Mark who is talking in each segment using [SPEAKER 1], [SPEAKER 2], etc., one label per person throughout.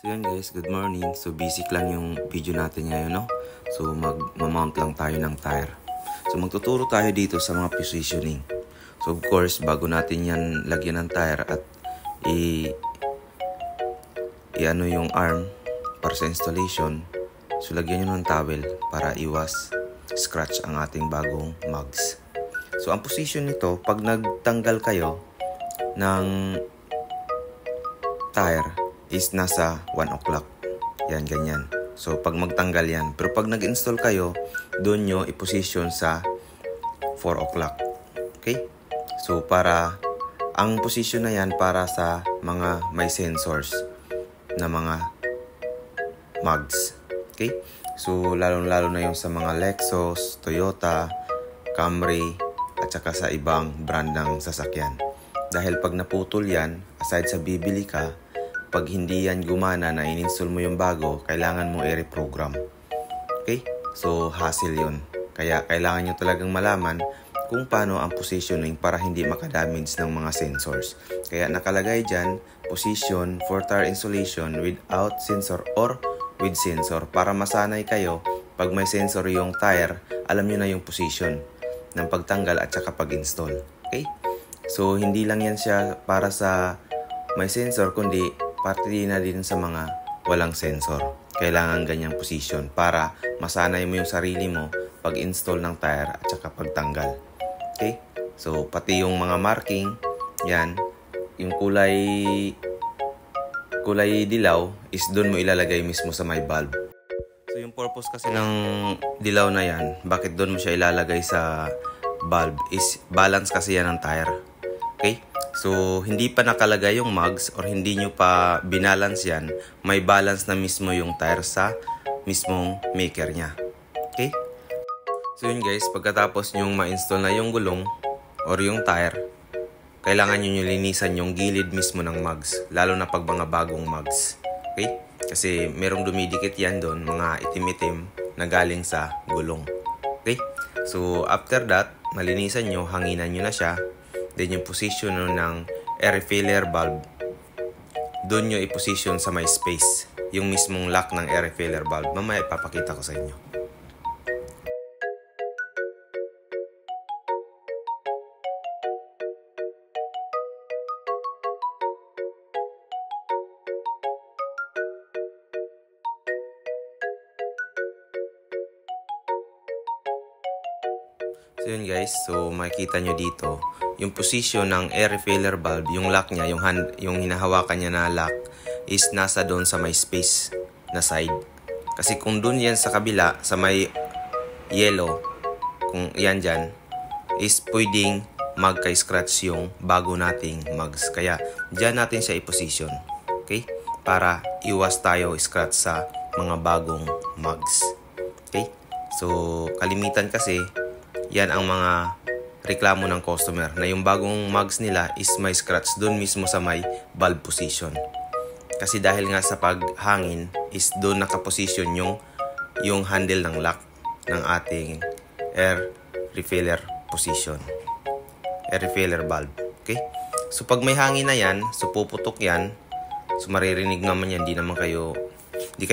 [SPEAKER 1] So yun guys, good morning. So basic lang yung video natin ngayon, no? So mag-mount lang tayo ng tire. So magtuturo tayo dito sa mga positioning. So of course, bago natin yan lagyan ng tire at i-ano yung arm para sa installation, so lagyan nyo ng towel para iwas scratch ang ating bagong mugs. So ang position nito, pag nagtanggal kayo ng tire is nasa 1 o'clock. Yan, ganyan. So, pag magtanggal yan. Pero pag nag-install kayo, doon nyo i-position sa 4 o'clock. Okay? So, ang position na yan para sa mga may sensors na mga mugs. Okay? So, lalo na yung sa mga Lexus, Toyota, Camry, at saka sa ibang brand ng sasakyan. Dahil pag naputol yan, aside sa bibili ka, pag hindi yan gumana na in-install mo yung bago, kailangan mo i-reprogram. Okay? So, hassle yun. Kaya kailangan nyo talagang malaman kung paano ang positioning para hindi makadamage ng mga sensors. Kaya nakalagay dyan, position for tire installation without sensor or with sensor. Para masanay kayo, pag may sensor yung tire, alam nyo na yung position ng pagtanggal at saka pag-install. Okay? So, hindi lang yan siya para sa may sensor, kundi parte na din sa mga walang sensor. Kailangan ganyang position para masanay mo yung sarili mo pag-install ng tire at saka pagtanggal. Okay? So, pati yung mga marking, yan, yung kulay dilaw is doon mo ilalagay mismo sa may valve. So, yung purpose kasi ng dilaw na yan, bakit doon mo siya ilalagay sa valve is balance kasi yan ng tire. Okay? So, hindi pa nakalagay yung mugs or hindi nyo pa binalance yan, may balance na mismo yung tire sa mismong maker nya. Okay? So, yun guys, pagkatapos nyong ma-install na yung gulong or yung tire, kailangan nyo linisan yung gilid mismo ng mugs, lalo na pag mga bagong mugs. Okay? Kasi merong dumidikit yan doon, mga itim-itim na galing sa gulong. Okay? So, after that, malinisan nyo, hanginan nyo na siya. Then yung position ng air refiller valve, doon nyo i-position sa may space, yung mismong lock ng air refiller valve. Mamaya ipapakita ko sa inyo. So yun guys, so makikita nyo dito yung position ng air refiller valve, yung lock niya, yung hinahawakan niya na lock is nasa doon sa may space na side. Kasi kung doon yan sa kabila, sa may yellow, kung yan dyan, is pwedeng magka-scratch yung bago nating mugs. Kaya dyan natin siya i-position. Okay? Para iwas tayo scratch sa mga bagong mugs. Okay? So, kalimitan kasi, yan ang mga reklamo ng customer na yung bagong mugs nila is may scratch doon mismo sa may valve position. Kasi dahil nga sa paghangin is doon nakaposition yung handle ng lock ng ating air refiller position. Air refiller valve. Okay? So pag may hangin na yan, so puputok yan. So maririnig naman yan, di kayo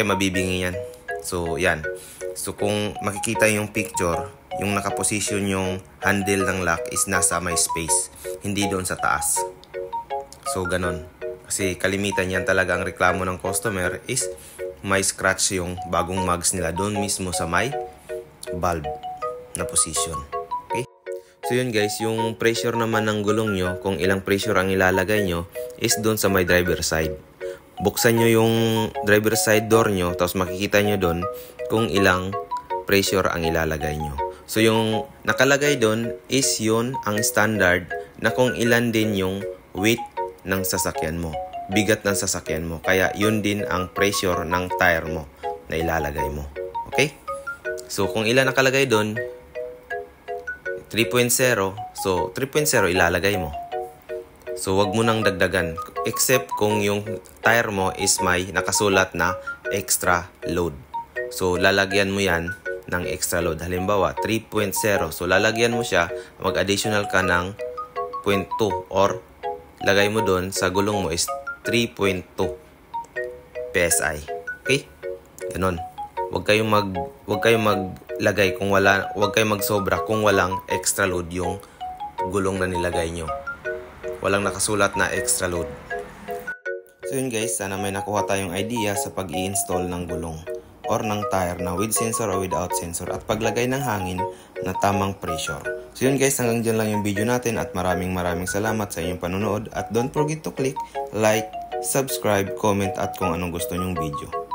[SPEAKER 1] mabibingi yan. So yan. So kung makikita yung picture, yung nakaposition yung handle ng lock is nasa may space, hindi doon sa taas. So, ganon. Kasi kalimitan yan talaga ang reklamo ng customer is may scratch yung bagong mugs nila doon mismo sa may valve na position. Okay? So, yun guys, yung pressure naman ng gulong nyo, kung ilang pressure ang ilalagay nyo, is doon sa may driver side. Buksan nyo yung driver side door nyo, tapos makikita nyo doon kung ilang pressure ang ilalagay nyo. So, yung nakalagay doon is yun ang standard na kung ilan din yung weight ng sasakyan mo. Bigat ng sasakyan mo. Kaya, yun din ang pressure ng tire mo na ilalagay mo. Okay? So, kung ilan nakalagay doon, 3.0. So, 3.0 ilalagay mo. So, wag mo nang dagdagan. Except kung yung tire mo is may nakasulat na extra load. So, lalagyan mo yan ng extra load. Halimbawa, 3.0. So, lalagyan mo siya, mag-additional ka ng 0.2 or lagay mo doon sa gulong mo is 3.2. PSI. Okay? Ganon. Huwag kayong maglagay kung wala, huwag kayong magsobra kung walang extra load yung gulong na nilagay nyo. Walang nakasulat na extra load. So yun guys, sana may nakuha tayong idea sa pag-i-install ng gulong or ng tire na with sensor or without sensor at paglagay ng hangin na tamang pressure. So yun guys, hanggang dyan lang yung video natin at maraming salamat sa inyong panonood at don't forget to click like, subscribe, comment at kung anong gusto nyong video.